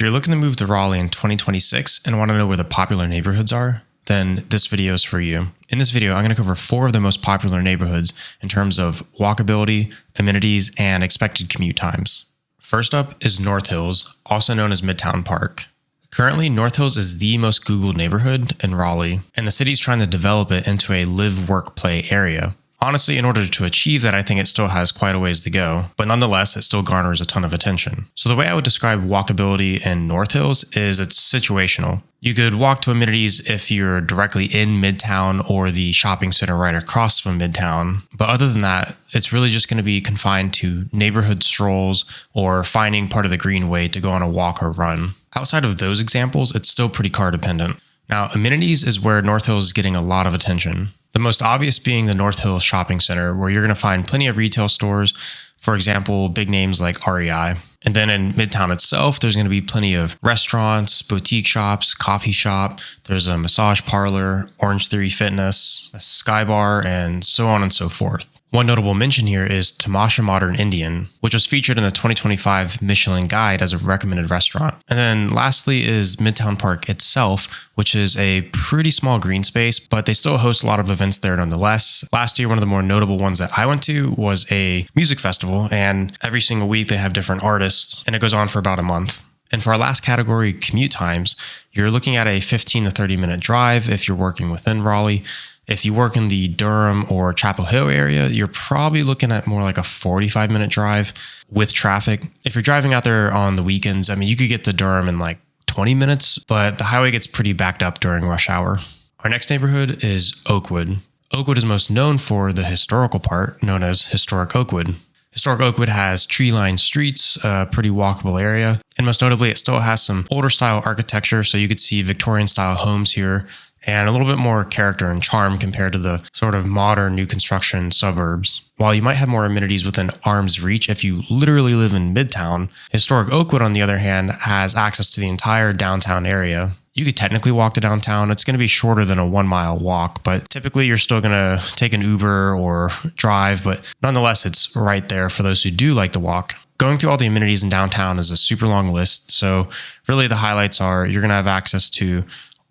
you're looking to move to Raleigh in 2026 and want to know where the popular neighborhoods are, then this video is for you. In this video, I'm going to cover 4 of the most popular neighborhoods in terms of walkability, amenities, and expected commute times. First up is North Hills, also known as Midtown Park. Currently, North Hills is the most Googled neighborhood in Raleigh, and the city's trying to develop it into a live, work, play area. Honestly, in order to achieve that, I think it still has quite a ways to go, but nonetheless, it still garners a ton of attention. So the way I would describe walkability in North Hills is it's situational. You could walk to amenities if you're directly in Midtown or the shopping center right across from Midtown, but other than that, it's really just going to be confined to neighborhood strolls or finding part of the greenway to go on a walk or run. Outside of those examples, it's still pretty car dependent. Now, amenities is where North Hills is getting a lot of attention. The most obvious being the North Hills Shopping Center, where you're going to find plenty of retail stores, for example, big names like REI. And then in Midtown itself, there's going to be plenty of restaurants, boutique shops, coffee shop. There's a massage parlor, Orange Theory Fitness, a Sky Bar, and so on and so forth. One notable mention here is Tamasha Modern Indian, which was featured in the 2025 Michelin Guide as a recommended restaurant. And then lastly is Midtown Park itself, which is a pretty small green space, but they still host a lot of events there nonetheless. Last year, one of the more notable ones that I went to was a music festival, and every single week they have different artists, and it goes on for about a month. And for our last category, commute times, you're looking at a 15 to 30 minute drive if you're working within Raleigh. If you work in the Durham or Chapel Hill area, you're probably looking at more like a 45-minute drive with traffic. If you're driving out there on the weekends, you could get to Durham in like 20 minutes, but the highway gets pretty backed up during rush hour. Our next neighborhood is Oakwood. Oakwood is most known for the historical part, known as Historic Oakwood. Historic Oakwood has tree-lined streets, a pretty walkable area, and most notably, it still has some older style architecture, so you could see Victorian style homes here, and a little bit more character and charm compared to the sort of modern new construction suburbs. While you might have more amenities within arm's reach if you literally live in Midtown, Historic Oakwood, on the other hand, has access to the entire downtown area. You could technically walk to downtown. It's going to be shorter than a 1-mile walk, but typically you're still going to take an Uber or drive, but nonetheless, it's right there for those who do like to walk. Going through all the amenities in downtown is a super long list, so really the highlights are you're going to have access to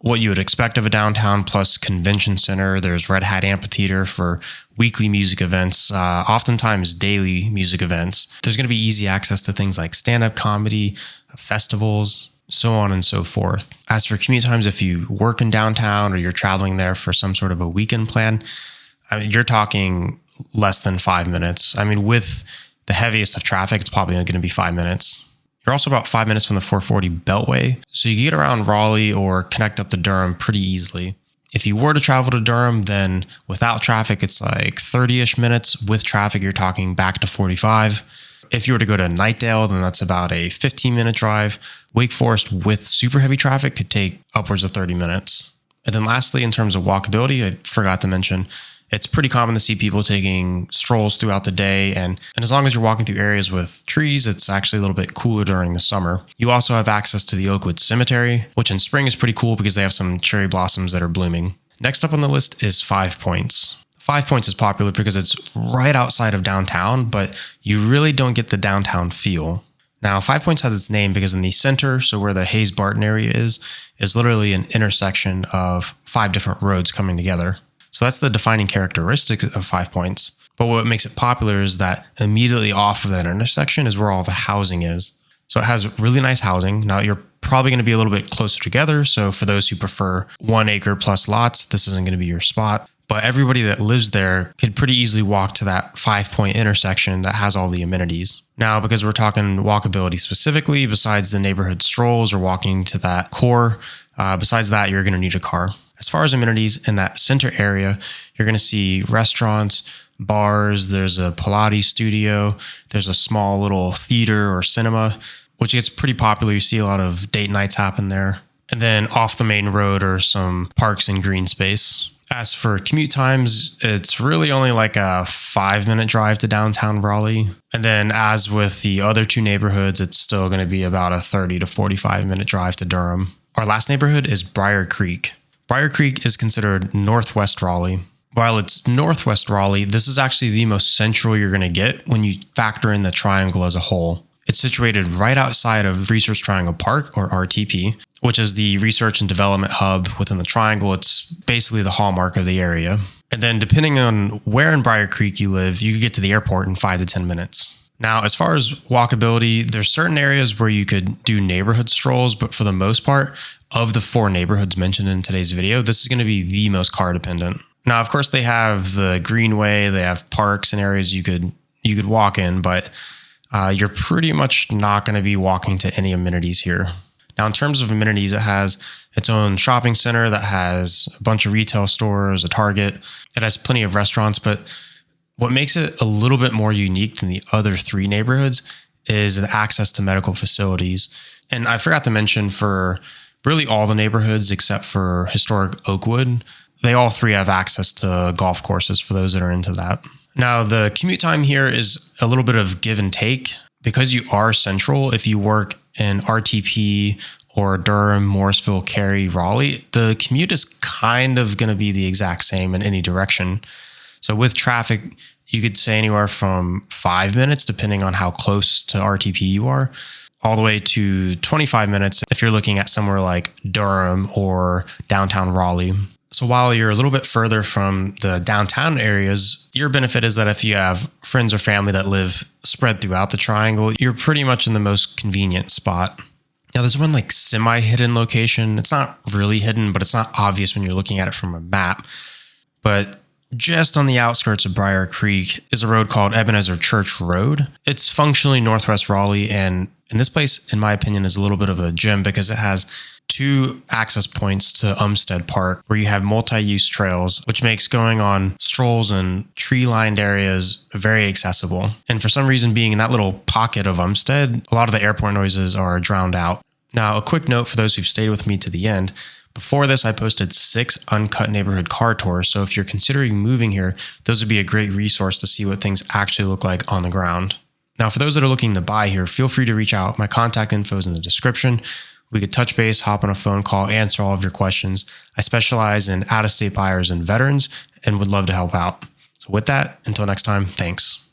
what you would expect of a downtown plus convention center. There's Red Hat Amphitheater for weekly music events, oftentimes daily music events. There's going to be easy access to things like stand-up comedy, festivals, so on and so forth. As for commute times, if you work in downtown or you're traveling there for some sort of a weekend plan, you're talking less than 5 minutes. With the heaviest of traffic, it's probably going to be 5 minutes. You're also about 5 minutes from the 440 Beltway, so you can get around Raleigh or connect up to Durham pretty easily. If you were to travel to Durham, then without traffic, it's like 30-ish minutes. With traffic, you're talking back to 45. If you were to go to Knightdale, then that's about a 15-minute drive. Wake Forest with super heavy traffic could take upwards of 30 minutes. And then lastly, in terms of walkability, I forgot to mention, it's pretty common to see people taking strolls throughout the day, and as long as you're walking through areas with trees, it's actually a little bit cooler during the summer. You also have access to the Oakwood Cemetery, which in spring is pretty cool because they have some cherry blossoms that are blooming. Next up on the list is Five Points. Five Points is popular because it's right outside of downtown, but you really don't get the downtown feel. Now, Five Points has its name because in the center, so where the Hayes-Barton area is literally an intersection of 5 different roads coming together. So that's the defining characteristic of 5 Points. But what makes it popular is that immediately off of that intersection is where all the housing is. So it has really nice housing. Now you're probably going to be a little bit closer together. So for those who prefer 1 acre plus lots, this isn't going to be your spot. But everybody that lives there could pretty easily walk to that 5 point intersection that has all the amenities. Now, because we're talking walkability specifically, besides the neighborhood strolls or walking to that core, besides that, you're going to need a car. As far as amenities in that center area, you're going to see restaurants, bars, there's a Pilates studio, there's a small little theater or cinema, which gets pretty popular. You see a lot of date nights happen there. And then off the main road are some parks and green space. As for commute times, it's really only like a 5-minute drive to downtown Raleigh. And then as with the other 2 neighborhoods, it's still going to be about a 30 to 45-minute drive to Durham. Our last neighborhood is Brier Creek. Brier Creek is considered Northwest Raleigh. While it's Northwest Raleigh, this is actually the most central you're going to get when you factor in the triangle as a whole. It's situated right outside of Research Triangle Park, or RTP, which is the research and development hub within the triangle. It's basically the hallmark of the area. And then depending on where in Brier Creek you live, you could get to the airport in 5 to 10 minutes. Now, as far as walkability, there's certain areas where you could do neighborhood strolls, but for the most part, of the 4 neighborhoods mentioned in today's video, this is going to be the most car dependent. Now, of course, they have the greenway, they have parks and areas you could walk in, but you're pretty much not going to be walking to any amenities here. Now, in terms of amenities, it has its own shopping center that has a bunch of retail stores, a Target. It has plenty of restaurants, but what makes it a little bit more unique than the other 3 neighborhoods is the access to medical facilities. And I forgot to mention, for really all the neighborhoods except for Historic Oakwood, they all 3 have access to golf courses for those that are into that. Now, the commute time here is a little bit of give and take. Because you are central, if you work in RTP or Durham, Morrisville, Cary, Raleigh, the commute is kind of going to be the exact same in any direction. So with traffic, you could say anywhere from 5 minutes, depending on how close to RTP you are, all the way to 25 minutes if you're looking at somewhere like Durham or downtown Raleigh. So while you're a little bit further from the downtown areas, your benefit is that if you have friends or family that live spread throughout the triangle, you're pretty much in the most convenient spot. Now, there's one like semi-hidden location. It's not really hidden, but it's not obvious when you're looking at it from a map. But just on the outskirts of Brier Creek is a road called Ebenezer Church Road. It's functionally Northwest Raleigh, and this place, in my opinion, is a little bit of a gem because it has 2 access points to Umstead Park where you have multi-use trails, which makes going on strolls in tree-lined areas very accessible. And for some reason, being in that little pocket of Umstead, a lot of the airport noises are drowned out. Now, a quick note for those who've stayed with me to the end. Before this, I posted 6 uncut neighborhood car tours, so if you're considering moving here, those would be a great resource to see what things actually look like on the ground. Now, for those that are looking to buy here, feel free to reach out. My contact info is in the description. We could touch base, hop on a phone call, answer all of your questions. I specialize in out-of-state buyers and veterans and would love to help out. So with that, until next time, thanks.